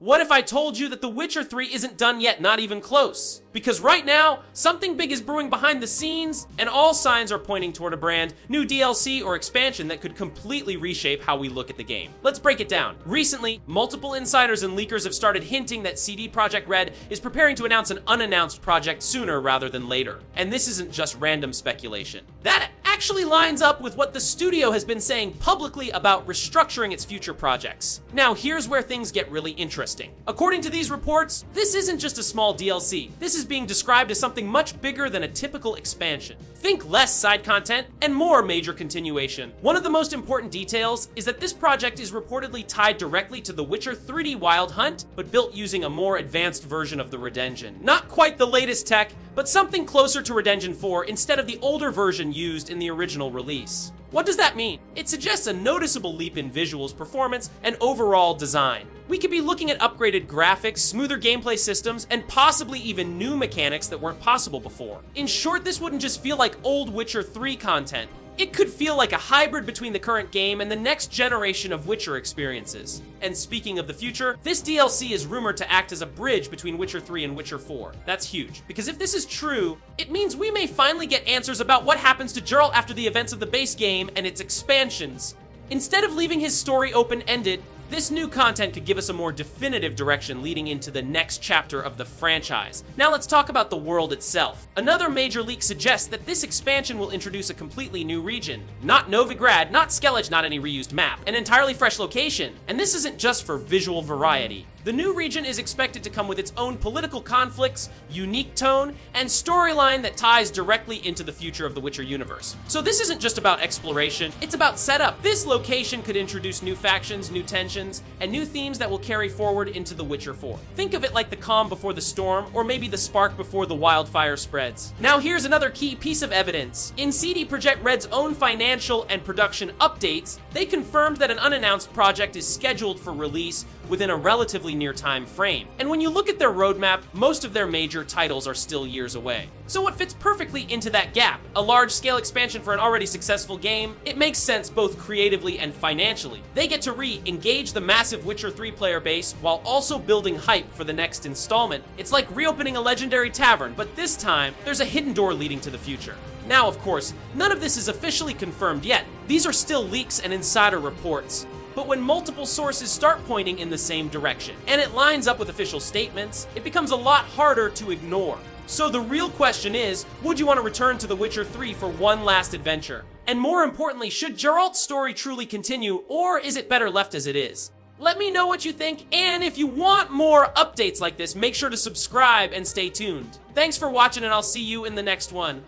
What if I told you that The Witcher 3 isn't done yet, not even close? Because right now, something big is brewing behind the scenes, and all signs are pointing toward a brand new DLC or expansion that could completely reshape how we look at the game. Let's break it down. Recently, multiple insiders and leakers have started hinting that CD Projekt Red is preparing to announce an unannounced project sooner rather than later. And this isn't just random speculation. That actually lines up with what the studio has been saying publicly about restructuring its future projects. Now, here's where things get really interesting. According to these reports, this isn't just a small DLC. This is being described as something much bigger than a typical expansion. Think less side content and more major continuation. One of the most important details is that this project is reportedly tied directly to The Witcher 3D Wild Hunt, but built using a more advanced version of the Red Engine. Not quite the latest tech, but something closer to Red Engine 4 instead of the older version used in the original release. What does that mean? It suggests a noticeable leap in visuals, performance, and overall design. We could be looking at upgraded graphics, smoother gameplay systems, and possibly even new mechanics that weren't possible before. In short, this wouldn't just feel like old Witcher 3 content. It could feel like a hybrid between the current game and the next generation of Witcher experiences. And speaking of the future, this DLC is rumored to act as a bridge between Witcher 3 and Witcher 4. That's huge, because if this is true, it means we may finally get answers about what happens to Geralt after the events of the base game and its expansions. Instead of leaving his story open-ended, this new content could give us a more definitive direction leading into the next chapter of the franchise. Now let's talk about the world itself. Another major leak suggests that this expansion will introduce a completely new region. Not Novigrad, not Skellige, not any reused map. An entirely fresh location. And this isn't just for visual variety. The new region is expected to come with its own political conflicts, unique tone, and storyline that ties directly into the future of the Witcher universe. So this isn't just about exploration, it's about setup. This location could introduce new factions, new tensions, and new themes that will carry forward into The Witcher 4. Think of it like the calm before the storm, or maybe the spark before the wildfire spreads. Now here's another key piece of evidence. In CD Projekt Red's own financial and production updates, they confirmed that an unannounced project is scheduled for release within a relatively near time frame. And when you look at their roadmap, most of their major titles are still years away. So it fits perfectly into that gap. A large-scale expansion for an already successful game, it makes sense both creatively and financially. They get to re-engage the massive Witcher 3 player base while also building hype for the next installment. It's like reopening a legendary tavern, but this time, there's a hidden door leading to the future. Now, of course, none of this is officially confirmed yet. These are still leaks and insider reports. But when multiple sources start pointing in the same direction, and it lines up with official statements, it becomes a lot harder to ignore. So the real question is, would you want to return to The Witcher 3 for one last adventure? And more importantly, should Geralt's story truly continue, or is it better left as it is? Let me know what you think, and if you want more updates like this, make sure to subscribe and stay tuned. Thanks for watching, and I'll see you in the next one.